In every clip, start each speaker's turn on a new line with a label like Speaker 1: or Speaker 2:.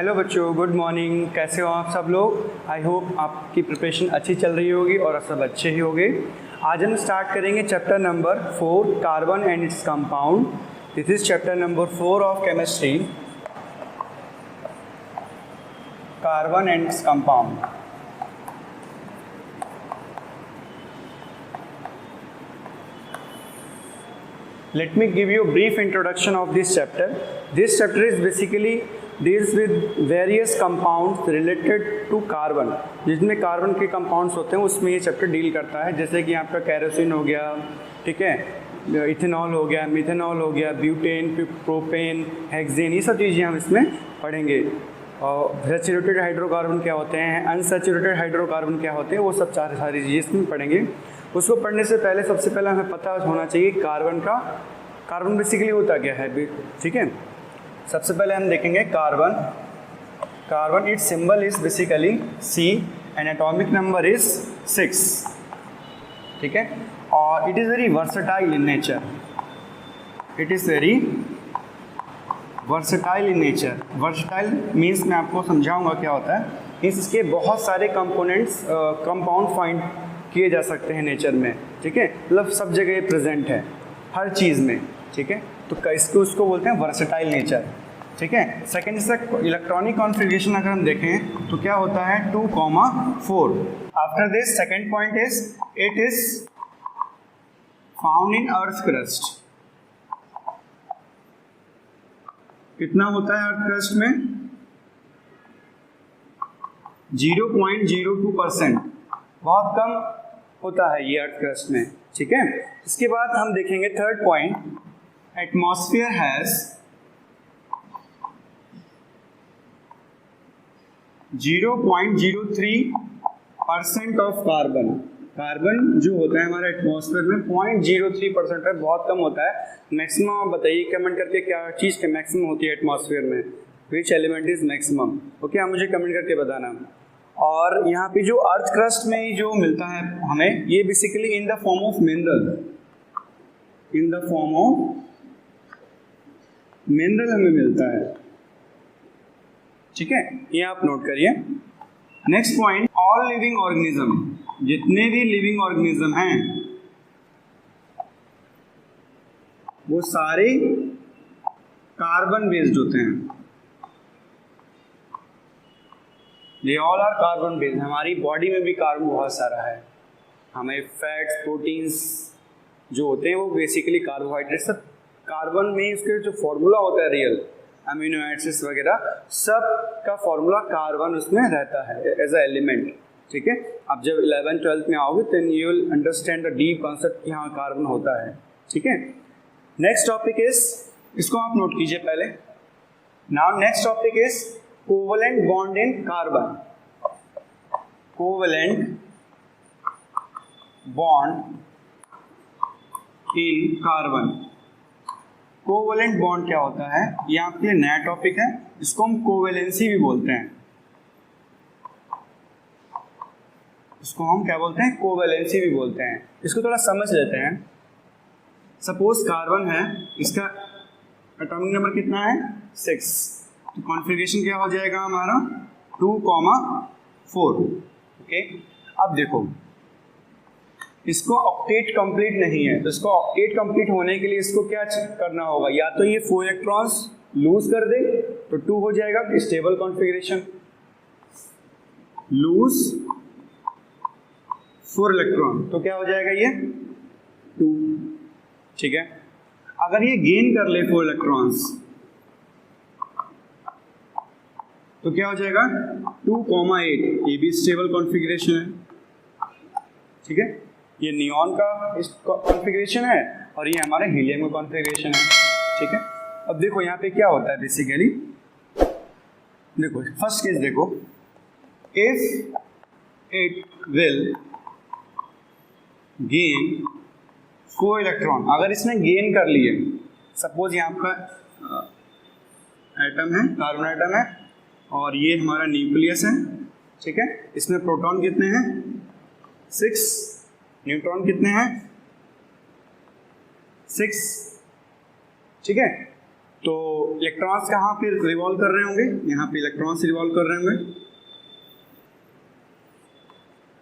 Speaker 1: Hello बच्चों, good morning. कैसे हो आप सब लोग? आई होप आपकी प्रिपरेशन अच्छी चल रही होगी और सब अच्छे ही होंगे। आज हम स्टार्ट करेंगे chapter number 4, carbon and its compound. This is chapter number 4 of chemistry, carbon and its compound. Let me give you a brief introduction of this chapter. This chapter is basically deals with various compounds related to carbon. जिसमें carbon के compounds होते हैं उसमें ये chapter deal करता है। जैसे कि आपका कैरोसिन हो गया, ठीक है, इथेनॉल हो गया, मिथेनॉल हो गया, ब्यूटेन, प्रोपेन, हेक्सेन, ये सब चीज़ें हम इसमें पढ़ेंगे। और सैचुरेटेड हाइड्रोकार्बन क्या होते हैं, अनसैचुरेटेड हाइड्रोकार्बन क्या होते हैं, वो सब सारी चीज़ें इसमें पढ़ेंगे। उसको पढ़ने से पहले सबसे पहले हमें पता होना चाहिए कार्बन बेसिकली होता क्या है, ठीक है। सबसे पहले हम देखेंगे carbon it's symbol is basically C and atomic number is 6, ठीक है। और it is very versatile in nature, versatile means मैं आपको समझाऊंगा क्या होता है। इसके बहुत सारे कंपाउंड फाइंड किए जा सकते हैं नेचर में, ठीक है, मतलब सब जगह ये प्रेजेंट है, हर चीज़ में, ठीक है। तो इसको उसको बोलते हैं वर्सेटाइल नेचर, ठीक है। सेकेंड, इसका इलेक्ट्रॉनिक कॉन्फ़िगरेशन अगर हम देखें तो क्या होता है 2,4। After this second point is it is found in earth crust. कितना होता है अर्थ क्रस्ट में? 0.02%, बहुत कम होता है ये अर्थ क्रस्ट में, ठीक है। इसके बाद हम देखेंगे third point, atmosphere has 0.03% of carbon जो होता है हमारे एटमॉस्फेयर में 0.03% है, बहुत कम होता है। मैक्सिमम आप बताइए कमेंट करके क्या चीज़ के मैक्सिमम होती है एटमॉस्फेयर में, which element is maximum, okay, आप मुझे कमेंट करके बताना। और यहाँ पे जो अर्थ क्रस्ट में जो मिलता है हमें, ये basically in the form of mineral हमें मिलता है, ठीक है, ये आप नोट करिए। Next point, all living organism, जितने भी लिविंग ऑर्गेनिज्म हैं वो सारे कार्बन बेस्ड होते हैं। They all are carbon based. हमारी बॉडी में भी कार्बन बहुत सारा है। हमें फैट्स, प्रोटीन्स जो होते हैं वो बेसिकली कार्बोहाइड्रेट, सब कार्बन में ही उसके जो फॉर्मूला होता है रियल, अमीनो एसिड्स वगैरह सब का फॉर्मूला कार्बन उसमें रहता है एज अ एलिमेंट, ठीक है। अब जब 11th-12th में आओगे तो you will understand the deep concept कि हाँ कार्बन होता है, ठीक है। नेक्स्ट टॉपिक इज, इसको आप नोट कीजिए पहले। Now next topic is covalent bond in carbon. Covalent bond in carbon. Covalent bond क्या होता है, ये आपके लिए नया टॉपिक है। इसको हम कोवेलेंसी भी बोलते हैं, इसको हम क्या बोलते हैं, कोवेलेंसी भी बोलते हैं। इसको थोड़ा समझ लेते हैं। सपोज कार्बन है, इसका एटॉमिक नंबर कितना है 6, तो कॉन्फ़िगरेशन क्या हो जाएगा हमारा 2,4, ओके। अब देखो इसको ऑक्टेट कंप्लीट नहीं है, तो इसको ऑक्टेट कंप्लीट होने के लिए इसको क्या करना होगा, या तो ये 4 इलेक्ट्रॉन्स लूज कर दे तो 2 हो जाएगा, स्टेबल कॉन्फ़िगरेशन, लूज 4 इलेक्ट्रॉन तो क्या हो जाएगा ये 2, ठीक है। अगर ये गेन कर ले 4 इलेक्ट्रॉन्स तो क्या हो जाएगा 2,8, ये भी स्टेबल कॉन्फ़िगरेशन है, ठीक है। ये नियॉन का कॉन्फ़िगरेशन है और ये हमारे हीलियम का कॉन्फ़िगरेशन है, ठीक है। अब देखो यहाँ पे क्या होता है बेसिकली, देखो फर्स्ट केस देखो, if it will gain 4 electron, अगर इसने गेन कर लिए, सपोज यहाँ आपका एटम है, कार्बन एटम है और ये हमारा न्यूक्लियस है, ठीक है। इसमें प्रोटॉन कितने हैं 6, न्यूट्रॉन कितने हैं 6, ठीक है। तो इलेक्ट्रॉन्स कहाँ पे रिवॉल्व कर रहे होंगे, यहाँ पे इलेक्ट्रॉन्स रिवॉल्व कर रहे होंगे,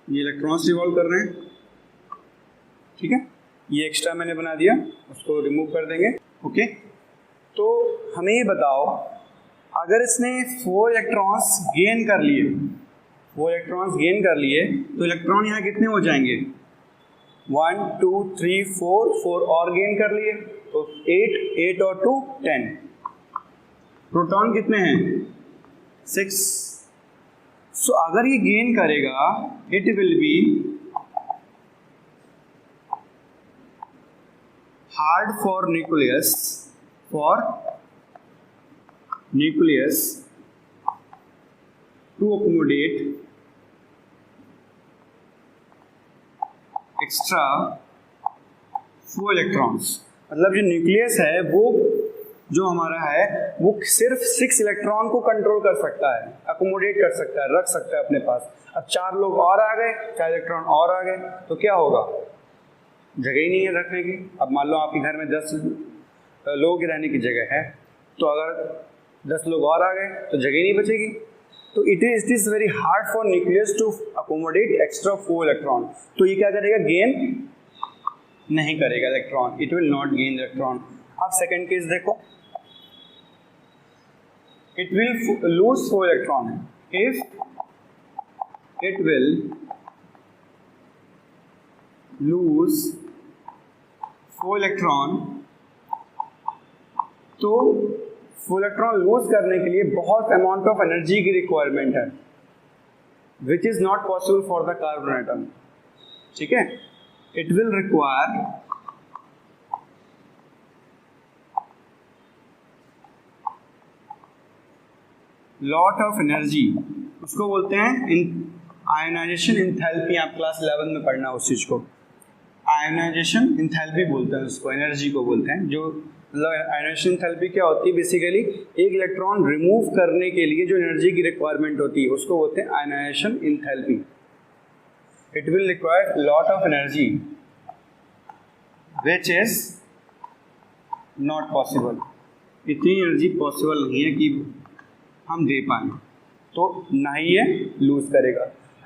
Speaker 1: ये इलेक्ट्रॉन्स रिवॉल्व कर रहे हैं, ठीक है। ये एक्स्ट्रा मैंने बना दिया, उसको रिमूव कर देंगे, ओके। तो हमें ये बताओ, अगर इसने 4 इलेक्ट्रॉन्स गेन कर लिए, 4 इलेक्ट्रॉन्स गेन कर लिए, तो इलेक्ट्रॉन यहाँ कितने हो जाएंगे, 1 2 3 4 और गेन कर लिए, तो 8 और 2 10। प्रोटॉन कितने हैं, 6। सो अगर ये गेन करेगा, it will be hard for nucleus to accommodate extra 4 electrons. मतलब जो न्यूक्लियस है वो जो हमारा है वो सिर्फ 6 इलेक्ट्रॉन को कंट्रोल कर सकता है, अकोमोडेट कर सकता है, रख सकता है अपने पास। अब 4 लोग और आ गए, 4 इलेक्ट्रॉन और आ गए, तो क्या होगा, जगह ही नहीं है रखने की। अब मान लो आपके घर में 10 लोगों के रहने की जगह है, तो अगर 10 लोग और आ गए तो जगह ही नहीं बचेगी। तो it is very hard for nucleus to accommodate extra 4 electron. तो ये क्या करेगा, गेन नहीं करेगा electron, it will not gain electron. अब सेकंड केस देखो, it will lose 4 electron. If it will lose 4 electron, तो 4 इलेक्ट्रॉन लूज करने के लिए बहुत अमाउंट ऑफ एनर्जी की रिक्वायरमेंट है, विच is not possible for the carbon atom, ठीक है। It will require lot of energy, उसको बोलते हैं आयोनाइजेशन इंथैल्पी। आप क्लास 11 में पढ़ना उस चीज को, आयोनाइजेशन इंथैल्पी बोलते हैं उसको, एनर्जी को बोलते हैं। जो मतलब आयोनाइजेशन इंथैल्पी क्या होती है, बेसिकली एक इलेक्ट्रॉन रिमूव करने के लिए जो एनर्जी की रिक्वायरमेंट होती है उसको बोलते हैं ionization enthalpy. It will require lot of energy which is not possible. इतनी एनर्जी पॉसिबल नहीं है कि हम दे पाए, तो ना ही ये लूज करेगा।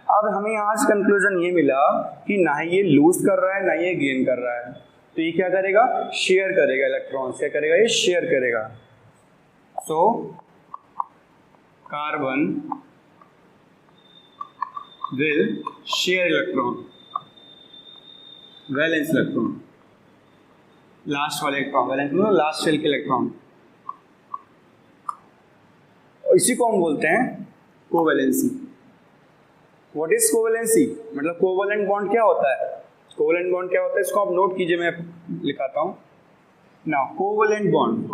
Speaker 1: अब हमें यहाँ से कंक्लूजन ये मिला कि ना ही ये लूज कर रहा है, ना ही ये गेन कर रहा है। तो ये क्या करेगा, शेयर करेगा इलेक्ट्रॉन्स। क्या करेगा, ये शेयर करेगा। So carbon will share electron, valence electron, last वाले इलेक्ट्रॉन, वैलेंस मतलब लास्ट शेल के इलेक्ट्रॉन। इसी को हम बोलते हैं कोवैलेंसी। व्हाट इज कोवैलेंसी, मतलब कोवैलेंट बॉन्ड क्या होता है, कोवैलेंट बॉन्ड क्या होता है, इसको आप नोट कीजिए, मैं लिखाता हूं now. Covalent bond,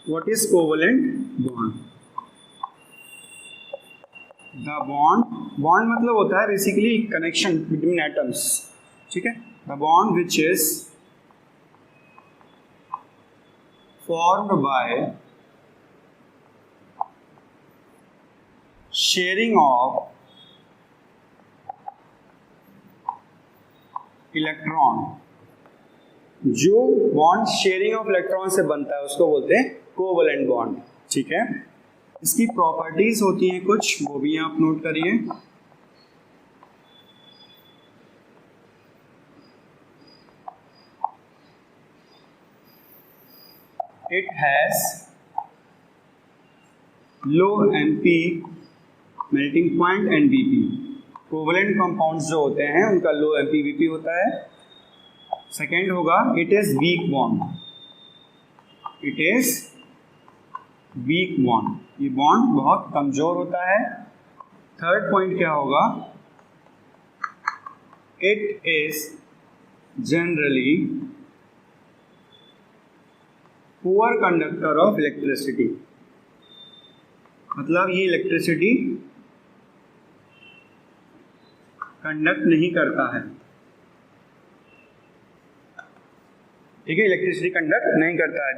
Speaker 1: what is covalent bond, the bond मतलब होता है बेसिकली कनेक्शन बिटवीन एटम्स, ठीक है। The bond which is formed by sharing of electron. जो बॉन्ड शेयरिंग ऑफ इलेक्ट्रॉन से बनता है उसको बोलते हैं कोवैलेंट बॉन्ड, ठीक है। इसकी प्रॉपर्टीज होती हैं कुछ, वो भी आप नोट करिए। It has low MP melting point and Vp। Covalent compounds जो होते हैं उनका लो MP Vp होता है। सेकेंड होगा it is weak bond, it is weak bond, ये बॉन्ड बहुत कमजोर होता है। थर्ड पॉइंट क्या होगा, it is generally poor conductor of electricity, मतलब ये इलेक्ट्रिसिटी कंडक्ट नहीं करता है, ठीक है। इलेक्ट्रिसिटी कंडक्ट नहीं करता है।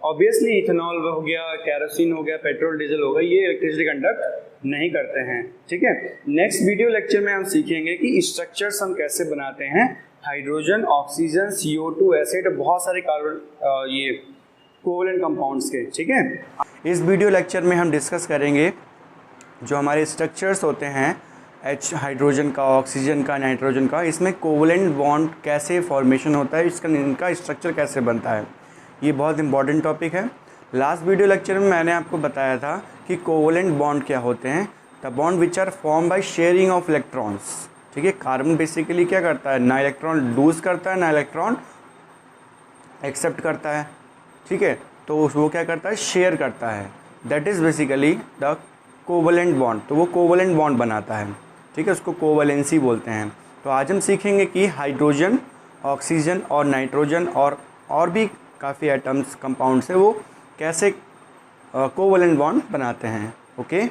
Speaker 1: ऑब्वियसली इथेनॉल हो गया, केरोसिन हो गया, पेट्रोल डीजल हो गया, ये इलेक्ट्रिसिटी कंडक्ट नहीं करते हैं, ठीक है। नेक्स्ट वीडियो लेक्चर में हम सीखेंगे कि स्ट्रक्चर्स हम कैसे बनाते हैं, हाइड्रोजन, ऑक्सीजन, CO2 एसिड, बहुत सारे कार्बन ये कोवलेंट कंपाउंड्स के, ठीक है। इस वीडियो लेक्चर में हम डिस्कस करेंगे जो हमारे स्ट्रक्चर्स होते हैं H हाइड्रोजन का, ऑक्सीजन का, नाइट्रोजन का, इसमें कोवलेंट बॉन्ड कैसे फॉर्मेशन होता है, इनका स्ट्रक्चर कैसे बनता है। ये बहुत इंपॉर्टेंट टॉपिक है। लास्ट वीडियो लेक्चर में मैंने आपको बताया था कि कोवलेंट बॉन्ड क्या होते हैं, the bond which are form by sharing of electrons, ठीक है। कार्बन बेसिकली क्या करता है, ना इलेक्ट्रॉन लूज करता है ना इलेक्ट्रॉन एक्सेप्ट करता है, ठीक है। तो वो क्या करता है, शेयर करता है, that is basically the covalent bond. तो वो कोवलेंट बॉन्ड बनाता है, ठीक है, उसको कोवलेंसी बोलते हैं। तो आज हम सीखेंगे कि हाइड्रोजन, ऑक्सीजन और नाइट्रोजन और भी काफ़ी एटम्स, कंपाउंड्स है, वो कैसे कोवलेंट बॉन्ड बनाते हैं। Okay,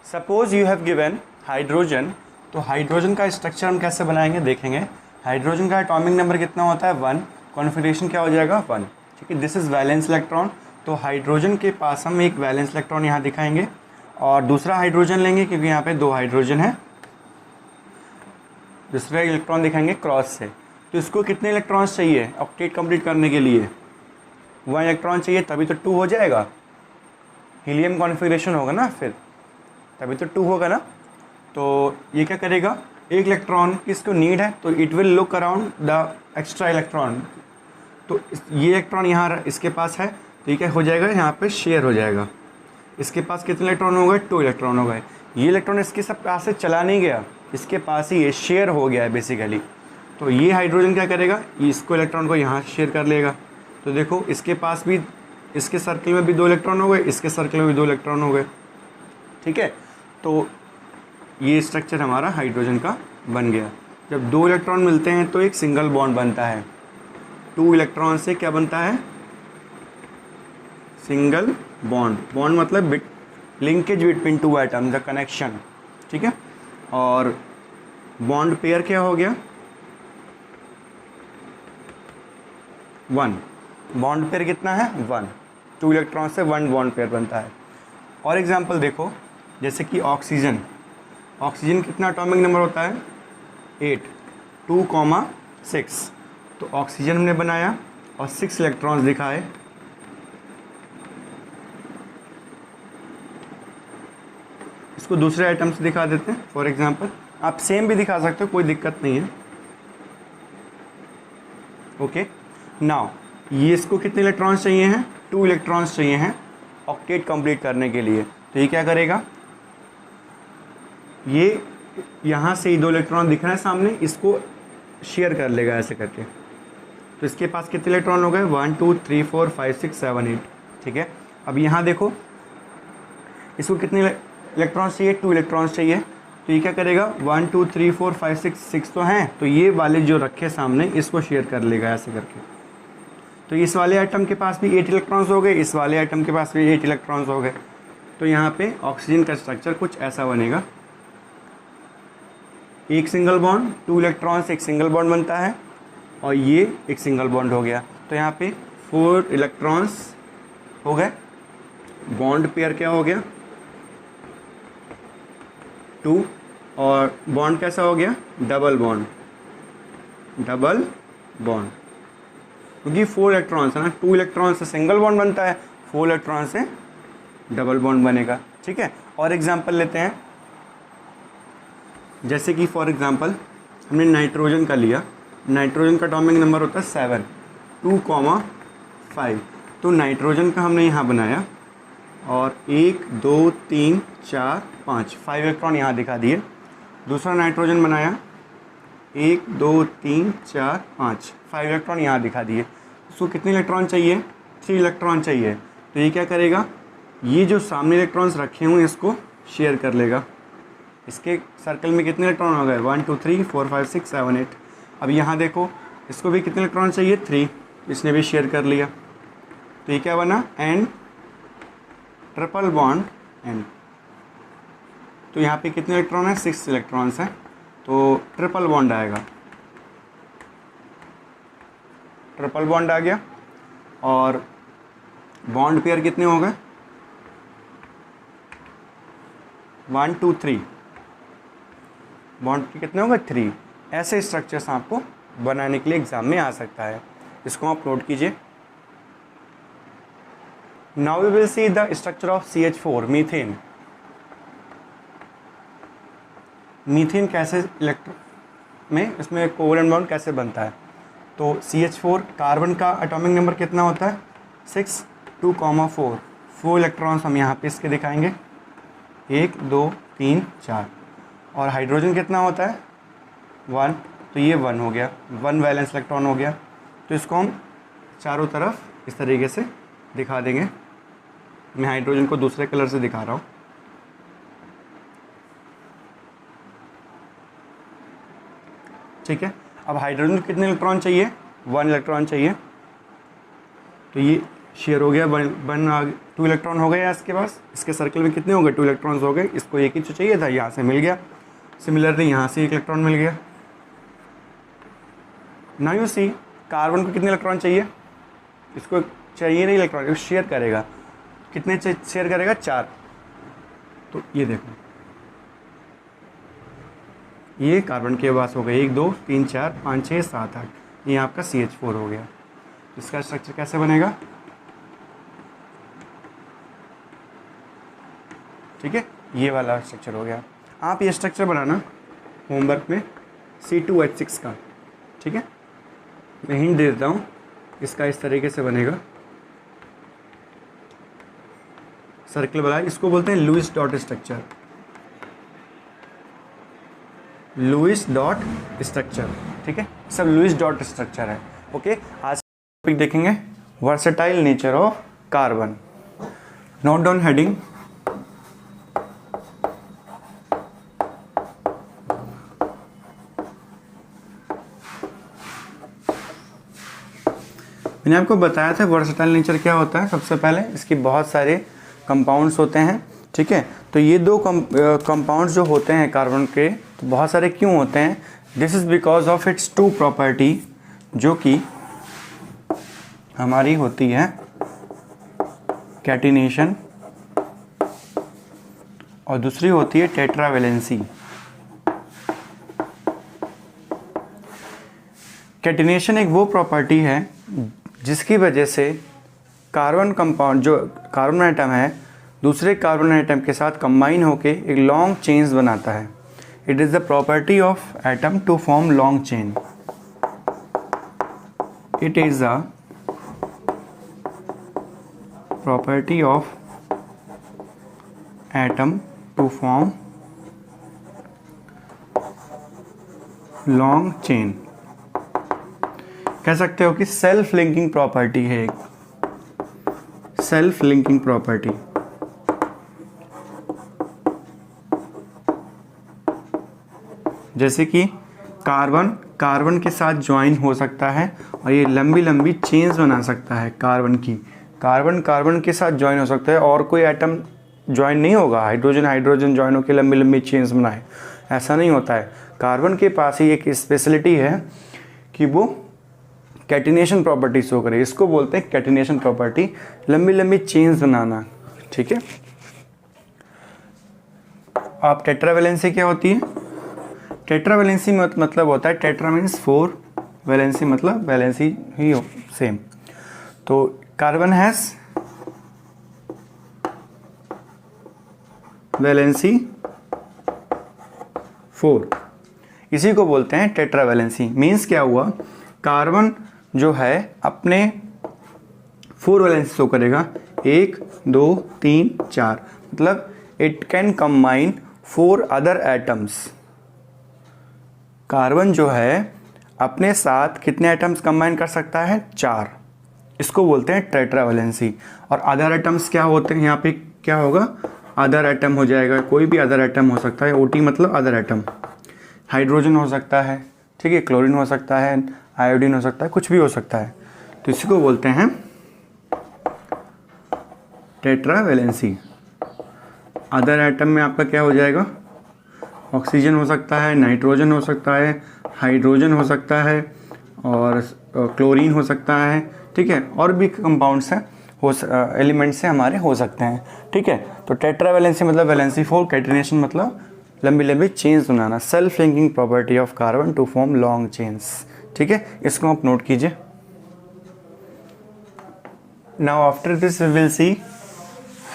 Speaker 1: suppose you have given hydrogen, तो हाइड्रोजन का स्ट्रक्चर हम कैसे बनाएंगे देखेंगे। हाइड्रोजन का एटॉमिक नंबर कितना होता है, 1, कॉन्फिगरेशन क्या हो जाएगा 1, ठीक है। दिस इज़ वैलेंस इलेक्ट्रॉन, तो हाइड्रोजन के पास हम एक वैलेंस इलेक्ट्रॉन यहाँ दिखाएंगे और दूसरा हाइड्रोजन लेंगे क्योंकि यहाँ पे 2 हाइड्रोजन है, दूसरा इलेक्ट्रॉन दिखाएंगे क्रॉस से। तो इसको कितने इलेक्ट्रॉन्स चाहिए ऑक्टेट कंप्लीट करने के लिए, 1 इलेक्ट्रॉन चाहिए, तभी तो 2 हो जाएगा, हीलियम कॉन्फिगरेशन होगा ना, फिर तभी तो 2 होगा ना। तो ये क्या करेगा, एक इलेक्ट्रॉन किसको नीड है, तो it will look around the extra electron. तो ये इलेक्ट्रॉन यहाँ इसके पास है, तो ये क्या हो जाएगा, यहाँ पे शेयर हो जाएगा। इसके पास कितने इलेक्ट्रॉन हो गए, 2 इलेक्ट्रॉन हो गए। ये इलेक्ट्रॉन इसके सब पास से चला नहीं गया, इसके पास ही ये शेयर हो गया है बेसिकली। तो ये हाइड्रोजन क्या करेगा, इसको इलेक्ट्रॉन को यहाँ शेयर कर लेगा। तो देखो इसके पास भी, इसके सर्कल में भी 2 इलेक्ट्रॉन हो गए, इसके सर्कल में भी 2 इलेक्ट्रॉन हो गए, ठीक है। तो ये स्ट्रक्चर हमारा हाइड्रोजन का बन गया। जब 2 इलेक्ट्रॉन मिलते हैं तो एक सिंगल बॉन्ड बनता है। 2 इलेक्ट्रॉन से क्या बनता है, सिंगल बॉन्ड। बॉन्ड मतलब linkage between 2 atom, the connection, ठीक है। और बॉन्ड पेयर क्या हो गया, 1। बॉन्ड पेयर कितना है, 1। 2 इलेक्ट्रॉन से 1 बॉन्ड पेयर बनता है। और एग्जांपल देखो, जैसे कि ऑक्सीजन, ऑक्सीजन कितना एटॉमिक नंबर होता है, 8, 2,6। तो ऑक्सीजन हमने बनाया और 6 इलेक्ट्रॉन्स दिखाए। इसको दूसरे आइटम से दिखा देते हैं। फॉर एग्जांपल आप सेम भी दिखा सकते हो, कोई दिक्कत नहीं है। ओके, नाउ ये इसको कितने इलेक्ट्रॉन्स चाहिए हैं, 2 इलेक्ट्रॉन्स चाहिए हैं ऑक्टेट कंप्लीट करने के लिए। तो ये क्या करेगा, ये यहाँ से ही 2 इलेक्ट्रॉन दिख रहे हैं सामने, इसको शेयर कर लेगा ऐसे करके। तो इसके पास कितने इलेक्ट्रॉन हो गए, 1 2 3 4 5 6 7 8, ठीक है। अब यहाँ देखो इसको कितने इलेक्ट्रॉन्स चाहिए, 2 इलेक्ट्रॉन्स चाहिए। तो ये क्या करेगा, 1 2 3 4 5 6 तो हैं, तो ये वाले जो रखे सामने इसको शेयर कर लेगा ऐसे करके। तो इस वाले आइटम के पास भी 8 इलेक्ट्रॉन्स हो गए, इस वाले आइटम के पास भी 8 इलेक्ट्रॉन्स हो गए। तो यहाँ पे ऑक्सीजन का स्ट्रक्चर कुछ ऐसा बनेगा, एक सिंगल बॉन्ड, 2 इलेक्ट्रॉन्स, एक सिंगल बॉन्ड बनता है और ये एक सिंगल बॉन्ड हो गया। तो यहाँ पे 4 इलेक्ट्रॉन्स हो गए, बॉन्ड पेयर क्या हो गया, 2, और बॉन्ड कैसा हो गया, डबल बॉन्ड, डबल बॉन्ड, क्योंकि 4 इलेक्ट्रॉन्स है ना, 2 इलेक्ट्रॉन से सिंगल बॉन्ड बनता है, 4 इलेक्ट्रॉन से डबल बॉन्ड बनेगा, ठीक है। और एग्जांपल लेते हैं, जैसे कि फॉर एग्जांपल हमने नाइट्रोजन का लिया, नाइट्रोजन का एटॉमिक नंबर होता है 7, 2,5। तो नाइट्रोजन का हमने यहाँ बनाया और 1 2 3 4 5 इलेक्ट्रॉन यहाँ दिखा दिए। दूसरा नाइट्रोजन बनाया, 1 2 3 4 5 इलेक्ट्रॉन यहाँ दिखा दिए। उसको कितने इलेक्ट्रॉन चाहिए, 3 इलेक्ट्रॉन चाहिए। तो ये क्या करेगा, ये जो सामने इलेक्ट्रॉन्स रखे हुए हैं इसको शेयर कर लेगा। इसके सर्कल में कितने इलेक्ट्रॉन हो गए, 1 2 3 4 5 6 7 8। अब यहाँ देखो इसको भी कितने इलेक्ट्रॉन चाहिए, 3, इसने भी शेयर कर लिया। तो ये क्या बना, एंड ट्रिपल बॉन्ड एंड। तो यहाँ पे कितने इलेक्ट्रॉन है, 6 इलेक्ट्रॉन्स हैं, तो ट्रिपल बॉन्ड आएगा, ट्रिपल बॉन्ड आ गया। और बॉन्ड पेयर कितने हो गए, 1 2 3, बॉन्ड कितने हो गए, 3। ऐसे स्ट्रक्चर्स आपको बनाने के लिए एग्जाम में आ सकता है, इसको आप नोट कीजिए। Now we will see the structure of CH4 methane. Methane कैसे इलेक्ट्रॉन में इसमें कोवलेंट बॉन्ड कैसे बनता है। तो CH4 कार्बन का एटॉमिक नंबर कितना होता है 6 2, 4 4 इलेक्ट्रॉन्स हम यहाँ पे इसके दिखाएंगे 1 2 3 4। और हाइड्रोजन कितना होता है 1, तो ये 1 हो गया, 1 वैलेंस इलेक्ट्रॉन हो गया। तो इसको हम चारों तरफ इस तरीके से दिखा देंगे। मैं हाइड्रोजन को दूसरे कलर से दिखा रहा हूँ। ठीक है, अब हाइड्रोजन को कितने इलेक्ट्रॉन चाहिए 1 इलेक्ट्रॉन चाहिए, तो ये शेयर हो गया 2 इलेक्ट्रॉन हो गए इसके पास। इसके सर्कल में कितने हो गए 2 इलेक्ट्रॉन्स हो गए। इसको एक ही तो चाहिए था, यहाँ से मिल गया। सिमिलरली यहाँ से 1 इलेक्ट्रॉन मिल गया। नाउ यू सी कार्बन को कितने इलेक्ट्रॉन चाहिए, इसको चाहिए नहीं इलेक्ट्रॉन, इसको शेयर करेगा। कितने शेयर करेगा 4। तो ये देखो ये कार्बन के पास हो गए 1 2 3 4 5 6 7 8, ये आपका CH4 हो गया। इसका स्ट्रक्चर कैसे बनेगा, ठीक है, ये वाला स्ट्रक्चर हो गया। आप ये स्ट्रक्चर बनाना होमवर्क में C2H6 का, ठीक है। मैं हिंट दे देता हूँ, इसका इस तरीके से बनेगा सर्कल वाला। इसको बोलते हैं Lewis dot structure, Lewis dot structure, ठीक है, सब लुईस डॉट स्ट्रक्चर है। ओके, आज टॉपिक देखेंगे versatile nature of carbon. Note down heading, मैंने आपको बताया था वर्सेटाइल नेचर क्या होता है। सबसे पहले इसके बहुत सारे कंपाउंड्स होते हैं, ठीक है। तो ये 2 कंपाउंड्स जो होते हैं कार्बन के, तो बहुत सारे क्यों होते हैं, this is because of its 2 property, जो कि हमारी होती है कैटिनेशन और दूसरी होती है टेट्रावेलेंसी। कैटिनेशन एक वो प्रॉपर्टी है जिसकी वजह से कार्बन कंपाउंड, जो कार्बन आइटम है, दूसरे कार्बन आइटम के साथ कंबाइन होके एक लॉन्ग चेन्स बनाता है। It is the property of atom to form long chain. It is the property of atom to form long chain. कह सकते हो कि सेल्फ लिंकिंग प्रॉपर्टी है, एक सेल्फ लिंकिंग प्रॉपर्टी। जैसे कि कार्बन के साथ ज्वाइन हो सकता है और ये लंबी लंबी चेन्स बना सकता है कार्बन की। कार्बन के साथ ज्वाइन हो सकता है और कोई एटम ज्वाइन नहीं होगा। हाइड्रोजन ज्वाइन होकर लंबी लंबी चेन्स बनाए, ऐसा नहीं होता है। कार्बन के पास ही एक स्पेशलिटी है कि वो कैटिनेशन प्रॉपर्टी शो करे। इसको बोलते हैं कैटिनेशन प्रॉपर्टी, लंबी लंबी चेन्स बनाना, ठीक है। आप टेट्रावेलेंसी क्या होती है, टेट्रावेलेंसी मतलब होता है, टेट्रा मीन्स 4, वैलेंसी मतलब वैलेंसी ही हो सेम। तो कार्बन हैज वैलेंसी 4, इसी को बोलते हैं टेट्रावेलेंसी। मीन्स क्या हुआ, कार्बन जो है अपने 4 वैलेंसी शो करेगा, 1 2 3 4, मतलब it can combine 4 other atoms. Carbon जो है अपने साथ कितने एटम्स कंबाइन कर सकता है, 4। इसको बोलते हैं टेट्रावेलेंसी। और अदर एटम्स क्या होते हैं, यहाँ पे क्या होगा, अदर एटम हो जाएगा, कोई भी अदर एटम हो सकता है। ओटी मतलब अदर एटम, हाइड्रोजन हो सकता है, ठीक है, क्लोरीन हो सकता है, आयोडीन हो सकता है, कुछ भी हो सकता है। तो इसी को बोलते हैं टेट्रावेलेंसी। अदर एटम में आपका क्या हो जाएगा, ऑक्सीजन हो सकता है, नाइट्रोजन हो सकता है, हाइड्रोजन हो सकता है और क्लोरीन हो सकता है, ठीक है, और भी कंपाउंड्स हैं, एलिमेंट्स से हमारे हो सकते हैं, ठीक है। तो टेट्रावेलेंसी मतलब वैलेंसी 4, कैटिनेशन मतलब लंबी लंबी चेन्स बनाना, self linking property of carbon to form long chains, ठीक है। इसको आप नोट कीजिए। Now after this we will see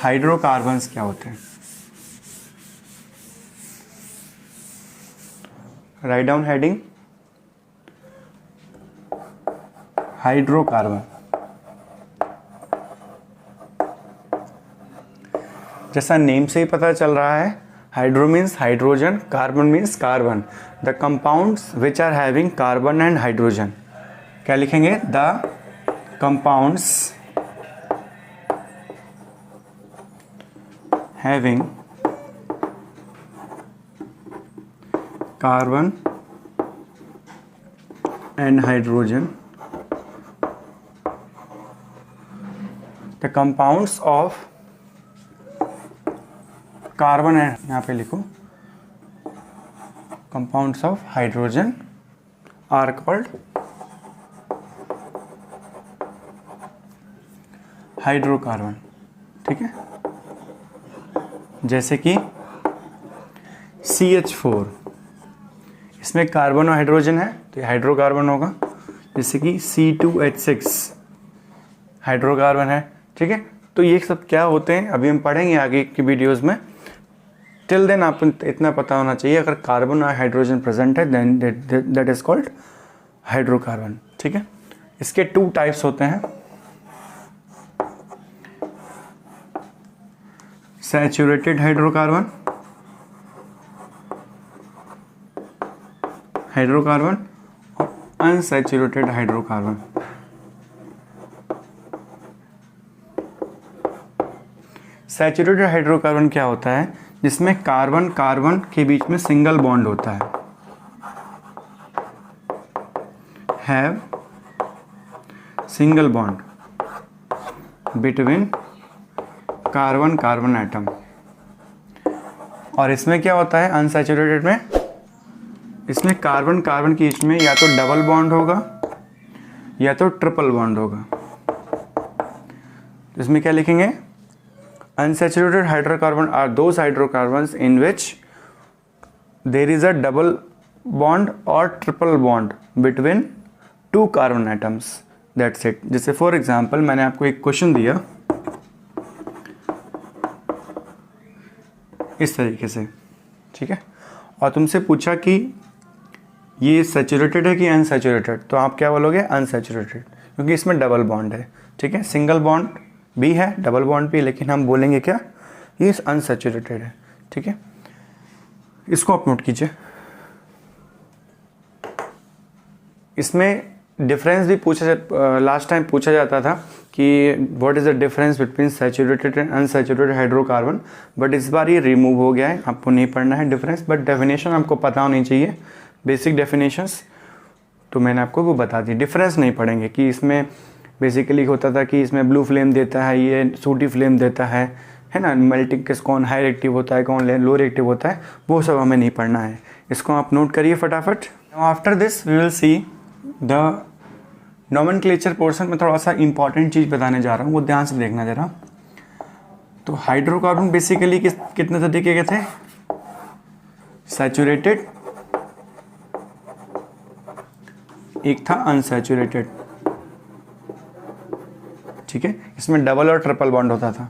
Speaker 1: hydrocarbons क्या होते हैं. Write down heading hydrocarbon. जैसा नेम से ही पता चल रहा है, hydro means hydrogen, carbon means carbon. The compounds which are having carbon and hydrogen. क्या लिखेंगे? The compounds having carbon and hydrogen. The compounds of carbon है, यहाँ पे लिखो, compounds of hydrogen are called hydrocarbon. ठीक है, जैसे कि CH4, इसमें कार्बन और हाइड्रोजन है तो ये हाइड्रोकार्बन होगा. जैसे कि C2H6 हाइड्रोकार्बन है. ठीक है, तो ये सब क्या होते हैं अभी हम पढ़ेंगे आगे की वीडियोस में. टिल देन आपको इतना पता होना चाहिए, अगर कार्बन और हाइड्रोजन प्रेजेंट है then that is called hydrocarbon. ठीक है, इसके 2 टाइप्स होते हैं. सैचुरेटेड हाइड्रोकार्बन और अनसैचुरेटेड हाइड्रोकार्बन. सैचुरेटेड हाइड्रोकार्बन क्या होता है? जिसमें कार्बन कार्बन के बीच में सिंगल बॉन्ड होता है. Have single bond between carbon carbon atom. और इसमें क्या होता है अनसैचुरेटेड में? इसमें कार्बन कार्बन के बीच में या तो डबल बॉन्ड होगा या तो ट्रिपल बॉन्ड होगा. इसमें क्या लिखेंगे? Unsaturated hydrocarbon are those hydrocarbons in which there is a double bond or triple bond between 2 carbon atoms. That's it. जैसे फॉर एग्जाम्पल मैंने आपको एक क्वेश्चन दिया इस तरीके से. ठीक है, और तुमसे पूछा कि ये सैचुरेटेड है कि अनसैचुरेटेड, तो आप क्या बोलोगे? अनसैचुरेटेड, क्योंकि इसमें डबल बॉन्ड है. ठीक है, सिंगल बॉन्ड भी है, डबल बॉन्ड भी, लेकिन हम बोलेंगे क्या? ये अनसैचुरेटेड है. ठीक है, इसको आप नोट कीजिए. इसमें डिफरेंस भी लास्ट टाइम पूछा जाता था कि what is the difference between saturated and unsaturated hydrocarbon, but इस बार ये रिमूव हो गया है. आपको नहीं पढ़ना है डिफरेंस, बट डेफिनेशन आपको पता होनी चाहिए, बेसिक डेफिनेशंस. तो मैंने आपको वो बता दी. डिफरेंस नहीं पढ़ेंगे कि इसमें बेसिकली होता था कि इसमें ब्लू फ्लेम देता है, ये सूटी फ्लेम देता है ना, मेल्टिंग केस कौन हाई रिएक्टिव होता है, कौन लो रिएक्टिव होता है, वो सब हमें नहीं पढ़ना है. इसको आप नोट करिए फटाफट. After this we will see the nomenclature portion में थोड़ा सा इंपॉर्टेंट चीज़ बताने जा रहा हूँ, वो ध्यान से देखना जरा. तो हाइड्रोकार्बन बेसिकली कितने तरीके के थे? सैचुरेटेड, एक था अनसैचुरेटेड. ठीक है, इसमें डबल और ट्रिपल बॉन्ड होता था.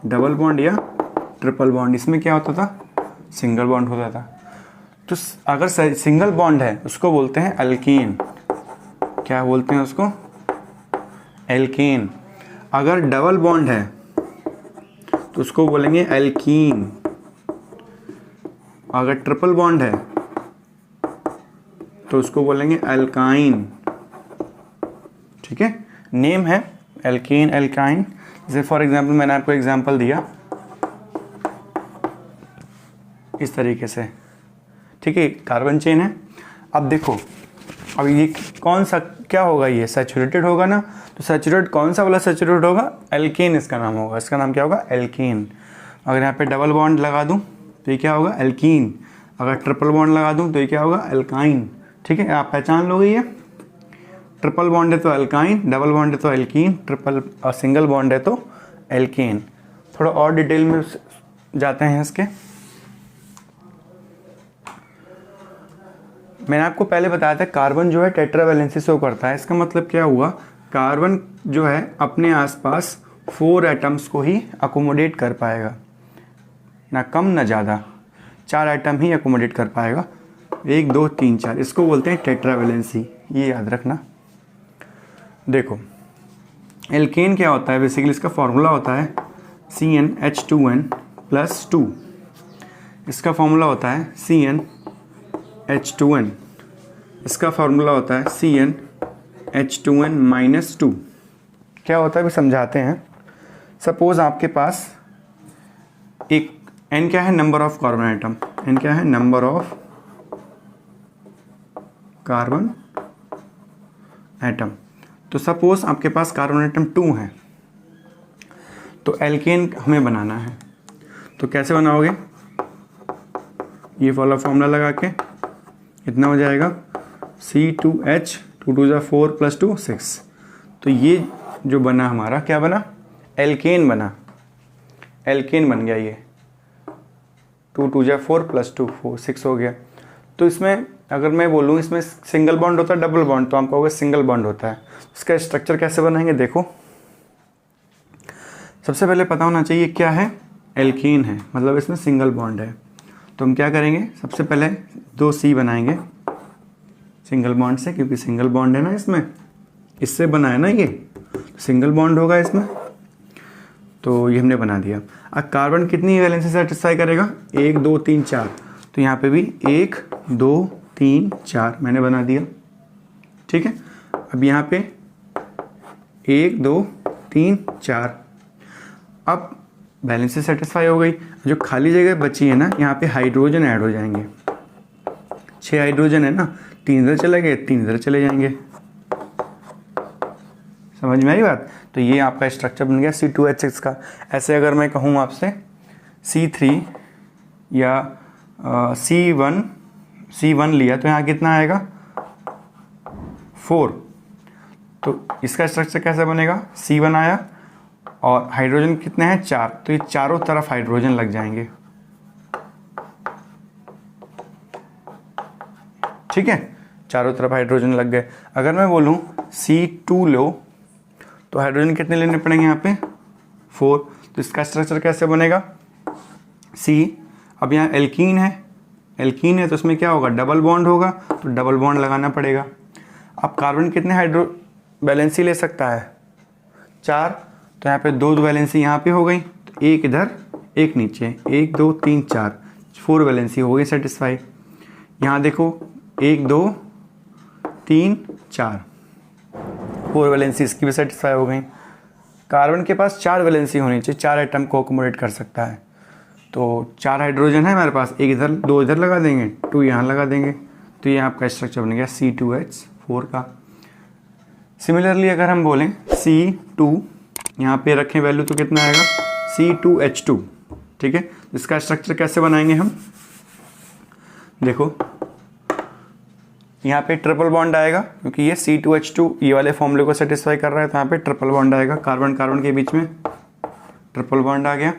Speaker 1: डबल बॉन्ड या ट्रिपल बॉन्ड. इसमें क्या होता था? सिंगल बॉन्ड होता था. तो अगर सिंगल बॉन्ड है उसको बोलते हैं एल्कीन. क्या बोलते हैं उसको? एल्कीन. अगर डबल बॉन्ड है तो उसको बोलेंगे एल्कीन. अगर ट्रिपल बॉन्ड है तो उसको बोलेंगे एल्काइन. ठीक है, नेम है एल्कीन, एल्काइन. जैसे फॉर एग्जांपल मैंने आपको एग्जांपल दिया इस तरीके से. ठीक है, कार्बन चेन है. अब देखो, अब ये कौन सा क्या होगा? ये सैचुरेटेड होगा ना, तो सैचुरेट कौन सा वाला सैचुरेटेड होगा? एल्कीन इसका नाम होगा. इसका नाम क्या होगा? एल्कीन. अगर यहाँ पे डबल बॉन्ड लगा दूँ तो ये क्या होगा? एल्कीन. अगर ट्रिपल बॉन्ड लगा दूँ तो ये क्या होगा? एल्काइन. ठीक है, आप पहचान लोगे. ये ट्रिपल बॉन्ड है तो एल्काइन, डबल बॉन्ड है तो एल्कीन, ट्रिपल और सिंगल बॉन्ड है तो एल्कीन. थोड़ा और डिटेल में जाते हैं इसके. मैंने आपको पहले बताया था कार्बन जो है टेट्रावैलेंसी शो करता है. इसका मतलब क्या हुआ? कार्बन जो है अपने आसपास 4 एटम्स को ही अकोमोडेट कर पाएगा, ना कम ना ज़्यादा, 4 एटम ही अकोमोडेट कर पाएगा। 1 2 3 4, इसको बोलते हैं टेट्रावेलेंसी, ये याद रखना। देखो एल्केन क्या होता है, बेसिकली इसका फॉर्मूला होता है CnH2n+2। इसका फॉर्मूला होता है CnH2n, इसका फॉर्मूला होता है CnH2n-2। क्या होता है भी समझाते हैं। सपोज आपके पास एक n क्या है, number of carbon atom, n क्या है, नंबर ऑफ कार्बन एटम। तो सपोज आपके पास कार्बन एटम 2 है, तो एल्केन हमें बनाना है, तो कैसे बनाओगे, ये वाला फॉर्मूला लगा के कितना हो जाएगा, C2H 2 2 4 + 2 6। तो ये जो बना हमारा क्या बना, एल्केन बना, एल्केन बन गया ये, 2 2 4 + 2 4 6 हो गया। तो इसमें अगर मैं बोलूँ इसमें सिंगल बॉन्ड होता है डबल बॉन्ड, तो आप कहोगे सिंगल बॉन्ड होता है। इसका स्ट्रक्चर कैसे बनाएंगे, देखो सबसे पहले पता होना चाहिए क्या है, एल्केन है, मतलब इसमें सिंगल बॉन्ड है। तो हम क्या करेंगे, सबसे पहले 2 C बनाएंगे सिंगल बॉन्ड से, क्योंकि सिंगल बॉन्ड है ना इसमें, इससे बना है ना ये, सिंगल बॉन्ड होगा इसमें, तो ये हमने बना दिया। अब कार्बन कितनी वैलेंसी सेटिस्फाई करेगा, 1 2 3 4, तो यहाँ पे भी 1 2 3 4 मैंने बना दिया, ठीक है। अब यहाँ पे 1 2 3 4, अब बैलेंस सेटिस्फाई हो गई। जो खाली जगह बची है ना, यहाँ पे हाइड्रोजन ऐड हो जाएंगे, 6 हाइड्रोजन है ना, 3 इधर चले गए, 3 इधर चले जाएंगे, समझ में आई बात। तो ये आपका स्ट्रक्चर बन गया C2H6 का। ऐसे अगर मैं कहूँ आपसे C3 या C1 लिया, तो यहाँ कितना आएगा 4। तो इसका स्ट्रक्चर कैसे बनेगा, C1 आया और हाइड्रोजन कितने हैं 4, तो ये चारों तरफ हाइड्रोजन लग जाएंगे, ठीक है, चारों तरफ हाइड्रोजन लग गए। अगर मैं बोलूँ C2 लो, तो हाइड्रोजन कितने लेने पड़ेंगे यहाँ पे 4। तो इसका स्ट्रक्चर कैसे बनेगा, C, अब यहाँ एल्कीन है, एल्कीन है तो इसमें क्या होगा, डबल बॉन्ड होगा, तो डबल बॉन्ड लगाना पड़ेगा। अब कार्बन कितने हाइड्रो वैलेंसी ले सकता है 4, तो यहाँ पे 2 वैलेंसी यहाँ पे हो गई, तो एक इधर एक नीचे, 1 2 3 4, 4 वैलेंसी हो गई सेटिस्फाई। यहाँ देखो 1 2 3 4, 4 वैलेंसी इसकी भी सेटिस्फाई हो गई। कार्बन के पास 4 वैलेंसी होनी चाहिए, 4 एटम को अकोमोडेट कर सकता है। तो 4 हाइड्रोजन है हमारे पास, एक इधर 2 इधर लगा देंगे, 2 यहाँ लगा देंगे, तो ये आपका स्ट्रक्चर बन गया C2H4 का। सिमिलरली अगर हम बोलें C2, यहाँ पे रखें वैल्यू, तो कितना आएगा C2H2, ठीक है। इसका स्ट्रक्चर कैसे बनाएंगे हम, देखो यहाँ पे ट्रिपल बॉन्ड आएगा, क्योंकि ये C2H2 ये वाले फॉर्मूले को सेटिस्फाई कर रहा है, तो यहाँ पे ट्रिपल बॉन्ड आएगा, कार्बन कार्बन के बीच में ट्रिपल बॉन्ड आ गया।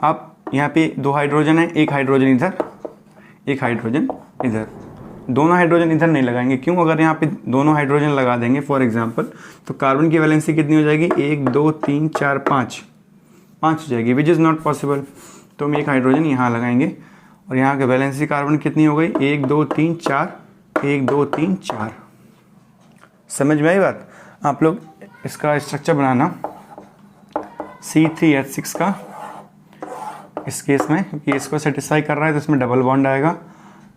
Speaker 1: अब यहाँ पे 2 हाइड्रोजन है, एक हाइड्रोजन इधर, एक हाइड्रोजन इधर, दोनों हाइड्रोजन इधर नहीं लगाएंगे, क्यों, अगर यहाँ पे दोनों हाइड्रोजन लगा देंगे फॉर एग्जांपल, तो कार्बन की वैलेंसी कितनी हो जाएगी, 1 2 3 4 5 हो जाएगी, विच इज़ नॉट पॉसिबल। तो हम एक हाइड्रोजन यहाँ लगाएंगे, और यहाँ की वैलेंसी कार्बन कितनी हो गई, 1 2 3 4, 1 2 3 4। समझ में आई बात। आप लोग इसका स्ट्रक्चर बनाना C3H6 का, इस केस में क्योंकि इसको सेटिस्फाई कर रहा है, तो इसमें डबल बॉन्ड आएगा।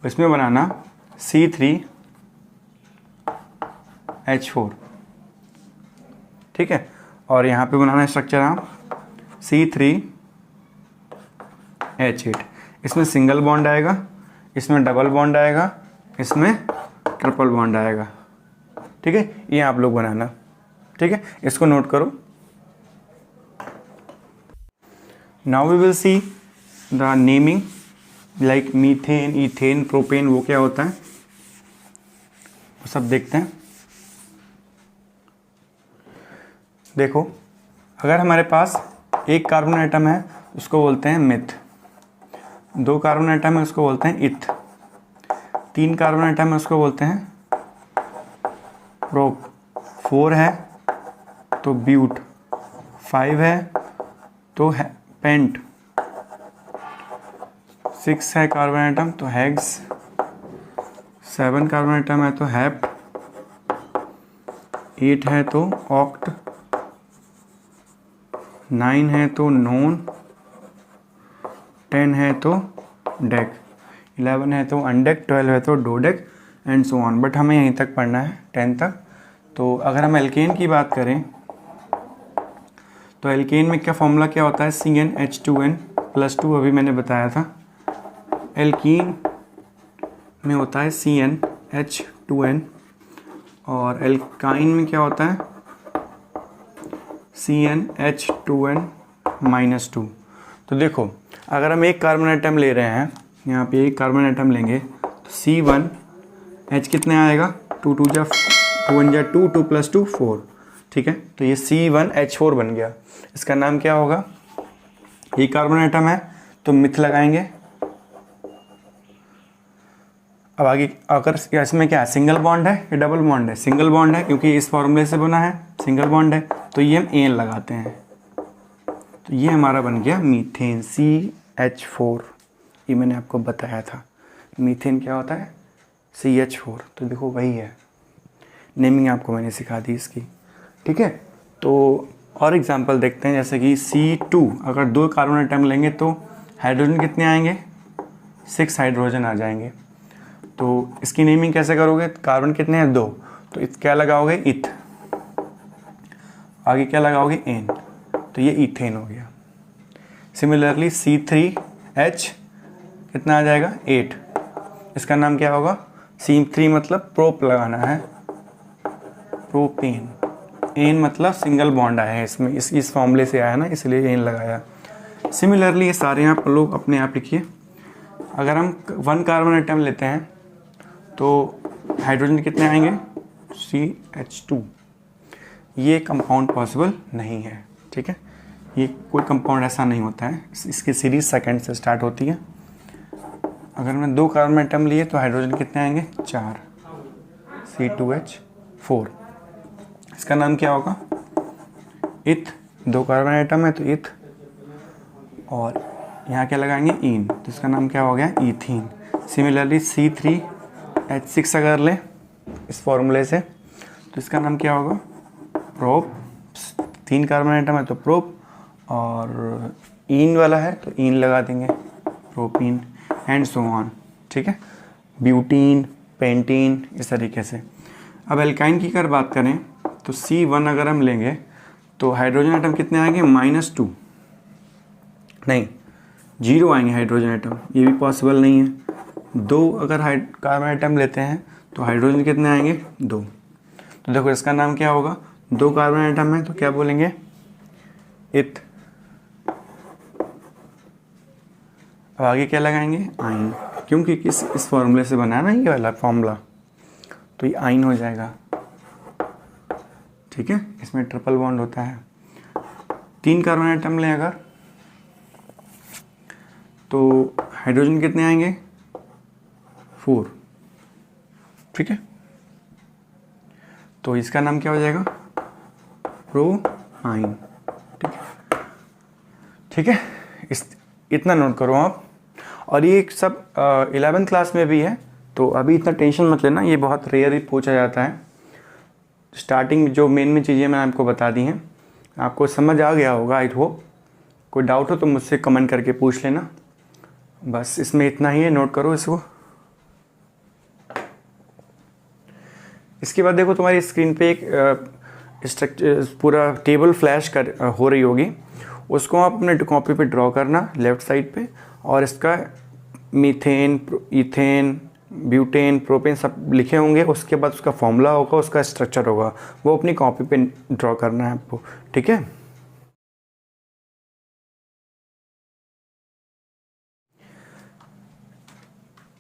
Speaker 1: इसमें बनाना C3H4, ठीक है। और यहाँ पे बनाना स्ट्रक्चर आप C3H8, इसमें सिंगल बॉन्ड आएगा, इसमें डबल बॉन्ड आएगा, इसमें ट्रिपल बॉन्ड आएगा, ठीक है। ये आप लोग बनाना, ठीक है, इसको नोट करो। Now we will see the naming, like methane, ethane, propane, वो क्या होता है वो सब देखते हैं। देखो अगर हमारे पास एक कार्बन आइटम है उसको बोलते हैं मिथ, 2 कार्बन आइटम है उसको बोलते हैं इथ, 3 कार्बन आइटम है उसको बोलते हैं प्रोप, 4 है तो ब्यूट, 5 है तो पेंट, 6 है कार्बन आइटम तो हेक्स, 7 कार्बन आइटम है तो हेप्ट, 8 है तो ऑक्ट, 9 है तो नॉन, 10 है तो डेक, 11 है तो अनडेक, 12 है तो डोडेक एंड सो ऑन। बट हमें यहीं तक पढ़ना है 10 तक। तो अगर हम एल्केन की बात करें तो एल्केन में क्या फॉर्मूला क्या होता है, CnH2n+2 अभी मैंने बताया था। एल्कीन में होता है CnH2n और एल्काइन में क्या होता है CnH2n-2। तो देखो अगर हम एक कार्बन आइटम ले रहे हैं, यहाँ पे एक कार्बन आइटम लेंगे तो C1H कितने आएगा, 2 2 जा 2 1 जा 2, 2 + 2 4, ठीक है। तो ये C1H4 बन गया। इसका नाम क्या होगा, ये कार्बन आइटम है तो मिथ लगाएंगे। अब आगे अगर इसमें क्या है, सिंगल बॉन्ड है या डबल बॉन्ड है, सिंगल बॉन्ड है क्योंकि इस फॉर्मूले से बना है, सिंगल बॉन्ड है तो ये हम एन लगाते हैं। तो ये हमारा बन गया मीथेन CH4। ये मैंने आपको बताया था मीथेन क्या होता है CH4। तो देखो वही है, नेमिंग आपको मैंने सिखा दी इसकी, ठीक है। तो और एग्जांपल देखते हैं, जैसे कि C2 अगर 2 कार्बन आइटम लेंगे तो हाइड्रोजन कितने आएंगे, 6 हाइड्रोजन आ जाएंगे। तो इसकी नेमिंग कैसे करोगे, कार्बन कितने हैं 2, तो क्या लगाओगे इथ, आगे क्या लगाओगे एन, तो ये इथेन हो गया। सिमिलरली C3H कितना आ जाएगा 8, इसका नाम क्या होगा, C3 मतलब प्रोप लगाना है, प्रोपेन, एन मतलब सिंगल बॉन्ड आया है इसमें, इस फॉर्मूले से आया ना इसलिए एन लगाया। सिमिलरली ये सारे आप लोग अपने आप लिखिए। अगर हम 1 कार्बन आइटम लेते हैं तो हाइड्रोजन कितने आएंगे CH2। ये कंपाउंड पॉसिबल नहीं है, ठीक है। ये कोई कंपाउंड ऐसा नहीं होता है, इसकी सीरीज सेकंड से स्टार्ट होती है। अगर मैं 2 कार्बन आइटम लिए तो हाइड्रोजन कितने आएंगे 4, C2H4। इसका नाम क्या होगा इथ, 2 कार्बन आइटम है तो इथ, और यहाँ क्या लगाएंगे इन, तो इसका नाम क्या हो गया इथीन। सिमिलरली C3H6 अगर लें इस फॉर्मूले से तो इसका नाम क्या होगा प्रोप, 3 कार्बन आइटम है तो प्रोप, और इन वाला है तो इन लगा देंगे प्रोपीन एंड सो ऑन, ठीक है। ब्यूटीन, पेंटीन, इस तरीके से। अब एल्काइन की अगर बात करें तो C1 अगर हम लेंगे तो हाइड्रोजन आइटम कितने आएंगे -2, नहीं 0 आएंगे हाइड्रोजन आइटम, ये भी पॉसिबल नहीं है। 2 अगर कार्बन आइटम लेते हैं तो हाइड्रोजन कितने आएंगे 2। तो देखो इसका नाम क्या होगा, 2 कार्बन आइटम है तो क्या बोलेंगे इथ, अब आगे क्या लगाएंगे आइन, क्योंकि इस फॉर्मूले से बना है ना ये वाला फॉर्मूला, तो ये आइन हो जाएगा, ठीक है। इसमें ट्रिपल बॉन्ड होता है। 3 कार्बन आइटम लें अगर तो हाइड्रोजन कितने आएंगे 4, ठीक है। तो इसका नाम क्या हो जाएगा प्रोआइन, ठीक है, ठीक है। इतना नोट करो आप। और ये सब 11th क्लास में भी है, तो अभी इतना टेंशन मत लेना, ये बहुत रेयर ही पूछा जाता है। स्टार्टिंग में जो मेन चीज़ें मैंने आपको बता दी हैं, आपको समझ आ गया होगा आई होप। कोई डाउट हो तो मुझसे कमेंट करके पूछ लेना। बस इसमें इतना ही है, नोट करो इसको। इसके बाद देखो तुम्हारी स्क्रीन पे एक स्ट्रक्चर पूरा टेबल फ्लैश हो रही होगी, उसको आप अपने कॉपी पे ड्रॉ करना लेफ़्ट साइड पे, और इसका मीथेन, इथेन, ब्यूटेन, प्रोपेन सब लिखे होंगे। उसके बाद उसका फॉर्मूला होगा, उसका स्ट्रक्चर होगा, वो अपनी कॉपी पे ड्रॉ करना है आपको, ठीक है।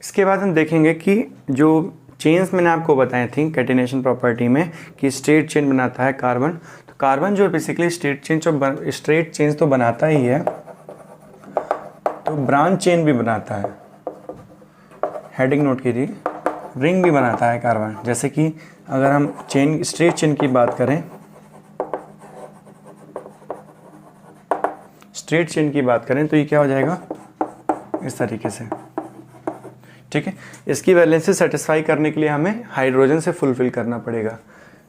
Speaker 1: इसके बाद हम देखेंगे कि जो चेन्स मैंने आपको बताए थी कैटिनेशन प्रॉपर्टी में कि स्ट्रेट चेन बनाता है कार्बन, तो कार्बन जो बेसिकली स्ट्रेट चेन तो बनाता ही है, तो ब्रांच चेन भी बनाता है। हेडिंग नोट कीजिए, रिंग भी बनाता है कार्बन। जैसे कि अगर हम स्ट्रेट चेन की बात करें स्ट्रेट चेन की बात करें तो ये क्या हो जाएगा इस तरीके से, ठीक है। इसकी वैलेंसी सेटिस्फाई करने के लिए हमें हाइड्रोजन से फुलफिल करना पड़ेगा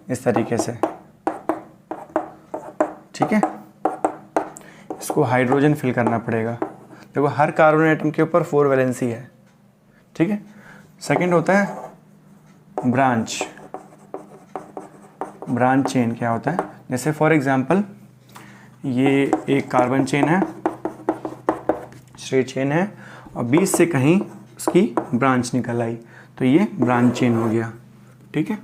Speaker 1: इस तरीके से, ठीक है। इसको हाइड्रोजन फिल करना पड़ेगा। देखो हर कार्बन एटम के ऊपर 4 वैलेंसी है, ठीक है। सेकंड होता है ब्रांच चेन। क्या होता है, जैसे फॉर एग्जांपल ये एक कार्बन चेन है, स्ट्रेट चेन है, और बीच से कहीं उसकी ब्रांच निकल आई तो ये ब्रांच चेन हो गया, ठीक है।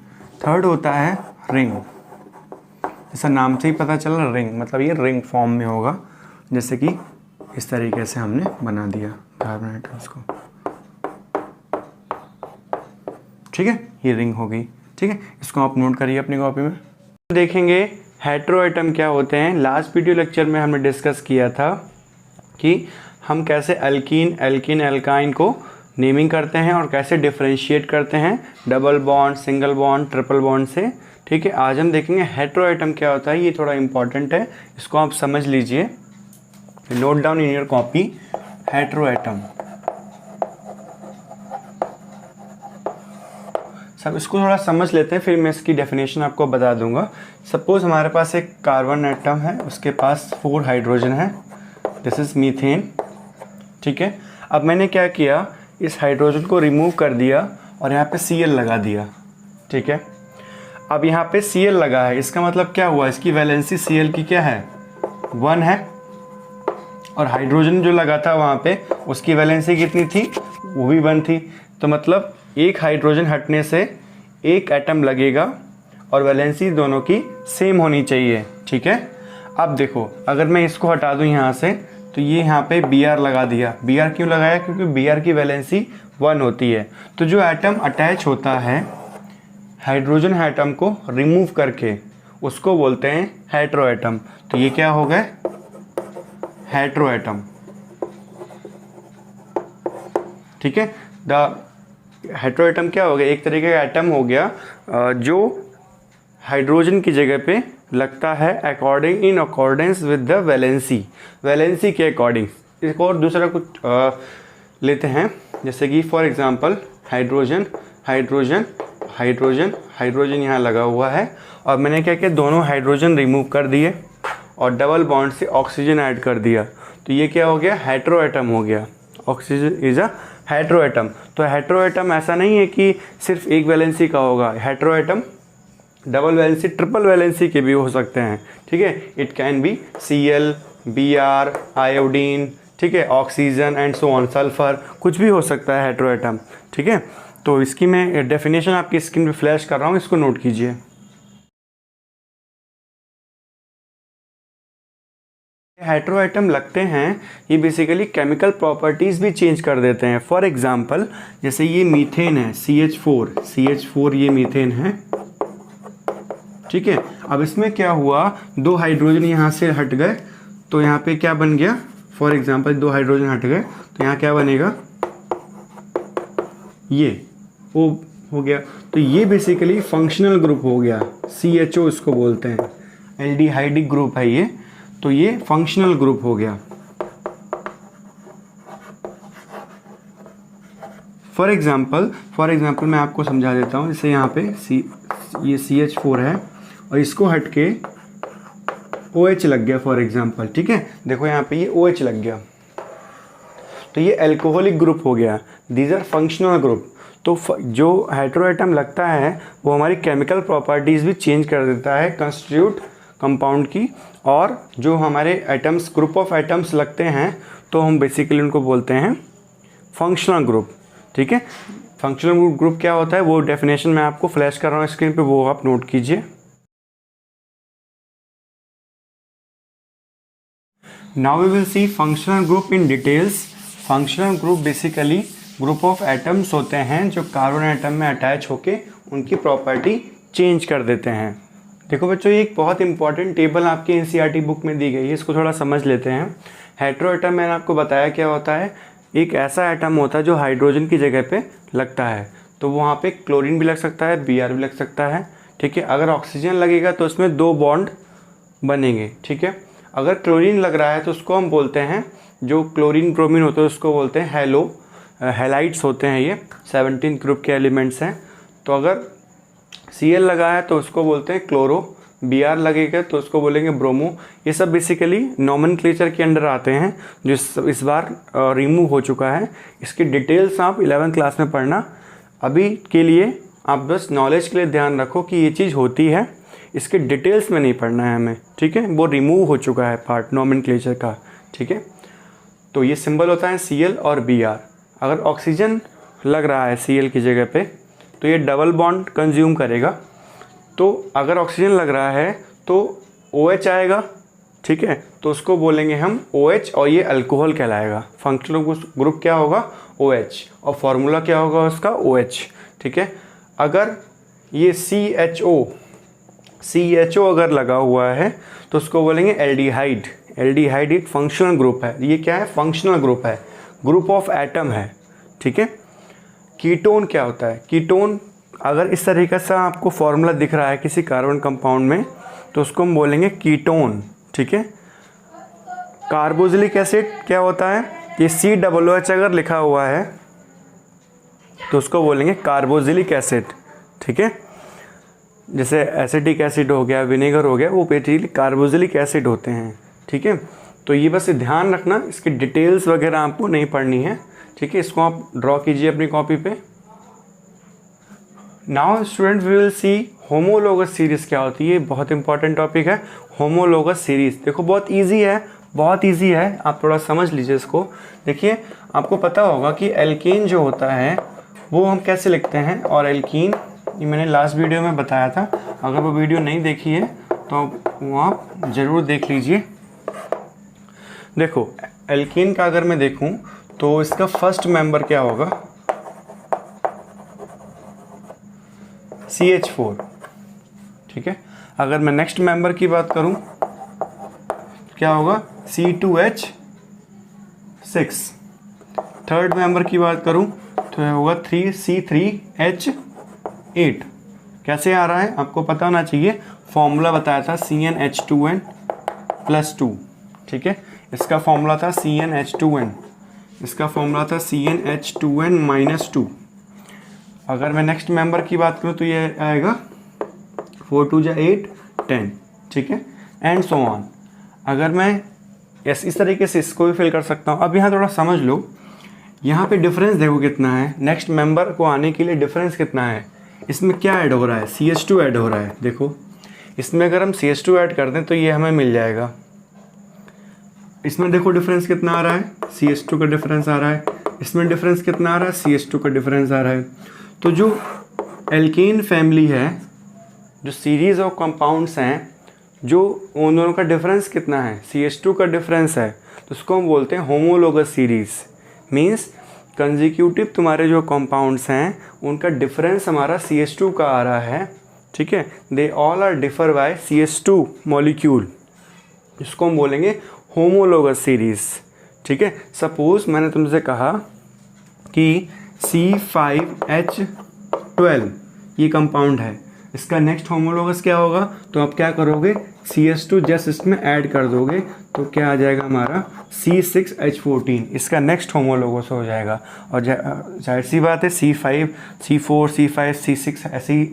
Speaker 1: थर्ड होता है रिंग। जैसा नाम से ही पता चल रहा, रिंग मतलब ये रिंग फॉर्म में होगा, जैसे कि इस तरीके से हमने बना दिया कार्बन एटम्स को, ठीक है। ये रिंग हो गई, ठीक है। इसको आप नोट करिए अपनी कॉपी में। देखेंगे हेटेरो एटम क्या होते हैं। लास्ट वीडियो लेक्चर में हमने डिस्कस किया था कि हम कैसे एल्कीन, एल्काइन को नेमिंग करते हैं और कैसे डिफरेंशिएट करते हैं double bond, single bond, triple bond से, ठीक है। आज हम देखेंगे हेटेरो एटम क्या होता है। ये थोड़ा इंपॉर्टेंट है, इसको आप समझ लीजिए, note down in your copy. Hetero atom, सब इसको थोड़ा समझ लेते हैं, फिर मैं इसकी डेफिनेशन आपको बता दूंगा। सपोज हमारे पास एक कार्बन एटम है, उसके पास 4 हाइड्रोजन है, दिस इज मीथेन, ठीक है। अब मैंने क्या किया, इस हाइड्रोजन को रिमूव कर दिया और यहाँ पे Cl लगा दिया, ठीक है। अब यहाँ पे Cl लगा है, इसका मतलब क्या हुआ, इसकी वैलेंसी Cl की क्या है 1 है, और हाइड्रोजन जो लगा था वहाँ पे उसकी वैलेंसी कितनी थी, वो भी 1 थी। तो मतलब एक हाइड्रोजन हटने से एक एटम लगेगा और वैलेंसी दोनों की सेम होनी चाहिए, ठीक है। अब देखो अगर मैं इसको हटा दूँ यहाँ से तो ये यहाँ पे Br लगा दिया। Br क्यों लगाया, क्योंकि Br की वैलेंसी 1 होती है। तो जो एटम अटैच होता है हाइड्रोजन एटम को रिमूव करके उसको बोलते हैं हेटेरो एटम। तो ये क्या हो गए हेटेरो एटम, ठीक है। द हेटेरो एटम क्या हो गया, एक तरीके का एटम हो गया जो हाइड्रोजन की जगह पे लगता है in accordance with the valency के अकॉर्डिंग। एक और दूसरा कुछ लेते हैं, जैसे कि फॉर एग्जांपल हाइड्रोजन यहाँ लगा हुआ है और मैंने क्या किया, दोनों हाइड्रोजन रिमूव कर दिए और डबल बॉन्ड से ऑक्सीजन ऐड कर दिया। तो ये क्या हो गया, हेटेरो एटम हो गया। Oxygen is a hetero atom. तो हेटेरो एटम ऐसा नहीं है कि सिर्फ एक वैलेंसी का होगा, hetero atom double valency, triple valency के भी हो सकते हैं, ठीक है। It can be Cl, Br, iodine, ठीक है, oxygen and so on, sulphur, कुछ भी हो सकता है हेटेरो एटम, ठीक है। तो इसकी मैं डेफिनेशन आपकी स्क्रीन पे फ्लैश कर रहा हूँ, इसको नोट कीजिए। हेटेरो एटम लगते हैं, ये बेसिकली केमिकल प्रॉपर्टीज़ भी चेंज कर देते हैं। फॉर एग्जांपल जैसे ये मीथेन है CH4 ये मीथेन है, ठीक है। अब इसमें क्या हुआ, 2 हाइड्रोजन यहाँ से हट गए तो यहाँ पे क्या बन गया, फॉर एग्जांपल 2 हाइड्रोजन हट गए तो यहाँ क्या बनेगा, ये O हो गया। तो ये बेसिकली फंक्शनल ग्रुप हो गया, CHO इसको बोलते हैं, एल्डिहाइडिक ग्रुप है ये, तो ये फंक्शनल ग्रुप हो गया। फॉर एग्जांपल मैं आपको समझा देता हूँ। जैसे यहाँ पे ये CH4 है और इसको हट के OH लग गया फॉर एग्जांपल, ठीक है। देखो यहाँ पे ये OH लग गया तो ये एल्कोहलिक ग्रुप हो गया। These are functional group. तो जो हेटेरो एटम लगता है वो हमारी केमिकल प्रॉपर्टीज़ भी चेंज कर देता है कंस्टिट्यूट कंपाउंड की, और जो हमारे एटम्स, ग्रुप ऑफ एटम्स लगते हैं तो हम बेसिकली उनको बोलते हैं फंक्शनल ग्रुप, ठीक है। फंक्शनल ग्रुप क्या होता है वो डेफिनेशन मैं आपको फ्लैश कर रहा हूँ स्क्रीन पे, वो आप नोट कीजिए। Now we will see functional group in details. Functional group basically group of atoms होते हैं जो कार्बन एटम में अटैच होके उनकी प्रॉपर्टी चेंज कर देते हैं। देखो बच्चों, ये एक बहुत इंपॉर्टेंट टेबल आपकी एनसीईआरटी बुक में दी गई है, इसको थोड़ा समझ लेते हैं। हेटेरो एटम मैंने आपको बताया क्या होता है, एक ऐसा एटम होता है जो हाइड्रोजन की जगह पे लगता है। तो वहाँ पे क्लोरीन भी लग सकता है, Br भी लग सकता है, ठीक है। अगर ऑक्सीजन लगेगा तो उसमें 2 बॉन्ड बनेंगे, ठीक है। अगर क्लोरीन लग रहा है तो उसको हम बोलते हैं, जो क्लोरीन ब्रोमीन होते हैं उसको बोलते हैं हैलाइड्स होते हैं, ये 17 ग्रुप के एलिमेंट्स हैं। तो अगर Cl लगा है तो उसको बोलते हैं क्लोरो, Br लगेगा तो उसको बोलेंगे ब्रोमो। ये सब बेसिकली नॉमेनक्लेचर के अंडर आते हैं जो इस बार रिमूव हो चुका है। इसकी डिटेल्स आप 11th क्लास में पढ़ना। अभी के लिए आप बस नॉलेज के लिए ध्यान रखो कि ये चीज़ होती है, इसके डिटेल्स में नहीं पढ़ना है हमें, ठीक है। वो रिमूव हो चुका है पार्ट नॉमेनक्लेचर का, ठीक है। तो ये सिंबल होता है Cl और Br। अगर ऑक्सीजन लग रहा है Cl की जगह पे तो ये डबल बॉन्ड कंज्यूम करेगा। तो अगर ऑक्सीजन लग रहा है तो OH आएगा, ठीक है, तो उसको बोलेंगे हम OH और ये अल्कोहल कहलाएगा। फंक्शनल ग्रुप क्या होगा? OH, और फार्मूला क्या होगा उसका? OH, ठीक है। अगर ये CHO अगर लगा हुआ है तो उसको बोलेंगे एल्डिहाइड। एल्डिहाइड एक फंक्शनल ग्रुप है। ये क्या है? फंक्शनल ग्रुप है, ग्रुप ऑफ एटम है, ठीक है। कीटोन क्या होता है? कीटोन अगर इस तरीके से आपको फॉर्मूला दिख रहा है किसी कार्बन कंपाउंड में तो उसको हम बोलेंगे कीटोन, ठीक है। कार्बोक्सिलिक एसिड क्या होता है? ये COOH अगर लिखा हुआ है तो उसको बोलेंगे कार्बोक्सिलिक एसिड, ठीक है। जैसे एसिटिक एसिड हो गया, विनेगर हो गया, वो बेसिकली कार्बोक्सिलिक एसिड होते हैं, ठीक है। तो ये बस ध्यान रखना, इसकी डिटेल्स वगैरह आपको नहीं पढ़नी है, ठीक है। इसको आप ड्रॉ कीजिए अपनी कॉपी पे। Now student we will see homologous series क्या होती है। बहुत इंपॉर्टेंट टॉपिक है होमोलोगस सीरीज़। देखो बहुत इजी है, बहुत इजी है, आप थोड़ा समझ लीजिए इसको। देखिए आपको पता होगा कि एल्कीन जो होता है वो हम कैसे लिखते हैं, और एल्कीन ये मैंने लास्ट वीडियो में बताया था। अगर वो वीडियो नहीं देखी है तो वो आप ज़रूर देख लीजिए। देखो एल्कीन का अगर मैं देखूं तो इसका फर्स्ट मेंबर क्या होगा? CH4, ठीक है। अगर मैं नेक्स्ट मेंबर की बात करूं क्या होगा? C2H6। थर्ड मेंबर की बात करूं तो यह होगा C3H8। कैसे आ रहा है आपको पता होना चाहिए, फॉर्मूला बताया था CnH2n+2, ठीक है। इसका फॉर्मूला था CnH2n, इसका फॉर्मूला था CnH2n-2। अगर मैं नेक्स्ट मेंबर की बात करूं तो ये आएगा 4 2 8 10, ठीक है, एंड सो ऑन। अगर मैं इस तरीके से इसको भी फिल कर सकता हूं। अब यहाँ थोड़ा समझ लो, यहाँ पे डिफरेंस देखो कितना है, नेक्स्ट मेंबर को आने के लिए डिफरेंस कितना है। इसमें क्या ऐड हो रहा है? CH2 ऐड हो रहा है। देखो इसमें अगर हम CH2 ऐड कर दें तो ये हमें मिल जाएगा। इसमें देखो डिफरेंस कितना आ रहा है? CH2 का डिफरेंस आ रहा है। इसमें डिफरेंस कितना आ रहा है? CH2 का डिफरेंस आ रहा है। तो जो एल्कीन फैमिली है, जो सीरीज ऑफ कंपाउंड्स हैं, जो उन दोनों का डिफरेंस कितना है? CH2 का डिफरेंस है, तो उसको हम बोलते हैं होमोलोगस सीरीज। मीन्स कंजिक्यूटिव तुम्हारे जो कंपाउंड्स हैं उनका डिफरेंस हमारा CH2 का आ रहा है, ठीक है। They all are differ by CH2 molecule, इसको हम बोलेंगे होमोलोगस सीरीज, ठीक है। सपोज मैंने तुमसे कहा कि C5H12 ये कंपाउंड है, इसका नेक्स्ट होमोलोगस क्या होगा? तो आप क्या करोगे? CH2 जस्ट इसमें ऐड कर दोगे तो क्या आ जाएगा हमारा? C6H14, इसका नेक्स्ट होमोलोगस हो जाएगा। और जाहिर सी बात है C5, C4, C5, C6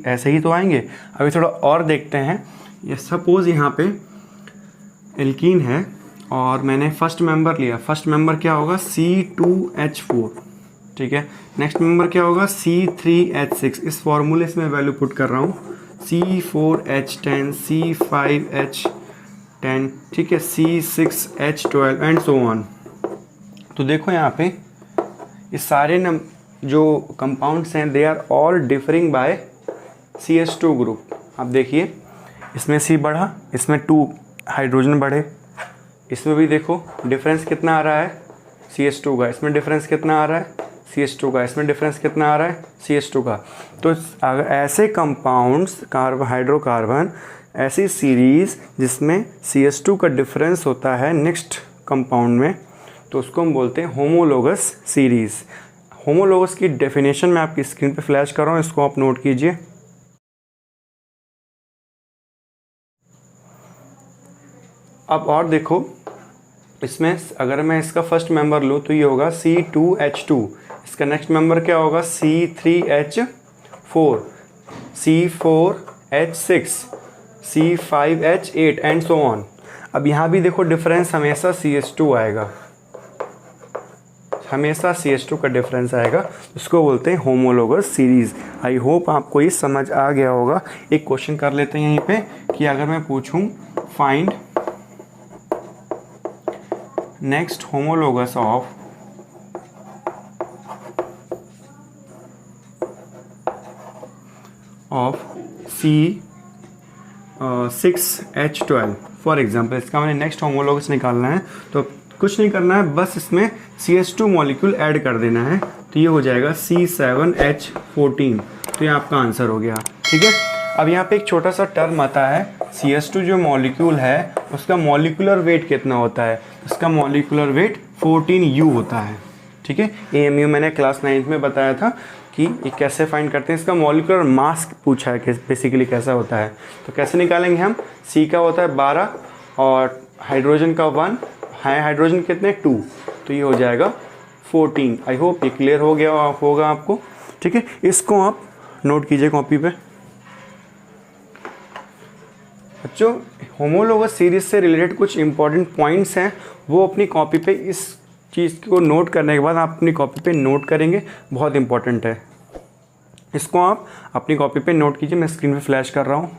Speaker 1: ऐसे ही तो आएंगे। अभी थोड़ा और देखते हैं। ये सपोज यहाँ पे एल्कीन है और मैंने फर्स्ट मेंबर लिया। फर्स्ट मेंबर क्या होगा? C2H4, ठीक है। नेक्स्ट मेंबर क्या होगा? C3H6। इस फॉर्मूले से मैं वैल्यू पुट कर रहा हूँ, C4H10, C5H10, ठीक है, C6H12 एंड सो ऑन। तो देखो यहाँ पे ये सारे जो कंपाउंड्स हैं they are all differing by CH2 group. आप देखिए इसमें C बढ़ा, इसमें 2 हाइड्रोजन बढ़े, इसमें भी देखो डिफरेंस कितना आ रहा है? CH2 का। इसमें डिफरेंस कितना आ रहा है? CH2 का। इसमें डिफरेंस कितना आ रहा है? CH2 का। तो अगर ऐसे कंपाउंड्स हाइड्रोकार्बन, ऐसी सीरीज जिसमें CH2 का डिफरेंस होता है नेक्स्ट कंपाउंड में, तो उसको हम बोलते हैं होमोलोगस सीरीज। होमोलोगस की डेफिनेशन मैं आपकी स्क्रीन पे फ्लैश कर रहा हूँ, इसको आप नोट कीजिए। अब और देखो, इसमें अगर मैं इसका फर्स्ट मेंबर लूँ तो ये होगा C2H2, इसका नेक्स्ट मेंबर क्या होगा C3H4, C4H6, C5H8 and so on. अब यहाँ भी देखो डिफरेंस हमेशा CH2 आएगा, हमेशा CH2 का डिफरेंस आएगा, उसको बोलते हैं होमोलोगस सीरीज़। आई होप आपको ये समझ आ गया होगा। एक क्वेश्चन कर लेते हैं यहीं पे कि अगर मैं पूछूं find next homologous of C6H12 for example, इसका मैंने नेक्स्ट होमोलोगस निकालना है तो कुछ नहीं करना है, बस इसमें CH2 मॉलिक्यूल ऐड कर देना है, तो ये हो जाएगा C7H14, तो ये आपका आंसर हो गया। ठीक है, अब यहाँ पे एक छोटा सा टर्म आता है, CH2 जो मॉलिक्यूल है उसका मॉलिक्यूलर वेट कितना होता है, उसका मॉलिक्यूलर वेट 14U होता है। ठीक है, AMU मैंने क्लास 9th में बताया था कि ये कैसे फाइंड करते हैं, इसका मॉलिक्यूलर मास पूछा है कि बेसिकली कैसा होता है, तो कैसे निकालेंगे हम, C का होता है 12 और हाइड्रोजन का 1, हाइड्रोजन कितने 2, तो ये हो जाएगा 14। आई होप ये क्लियर हो गया होगा आपको। ठीक है, इसको आप नोट कीजिए कॉपी पे। बच्चों, होमोलोगस सीरीज से रिलेटेड कुछ इंपॉर्टेंट पॉइंट्स हैं, वो अपनी कॉपी पे इस चीज़ को नोट करने के बाद आप अपनी कॉपी पे नोट करेंगे, बहुत इंपॉर्टेंट है। इसको आप अपनी कॉपी पे नोट कीजिए, मैं स्क्रीन पे फ्लैश कर रहा हूँ।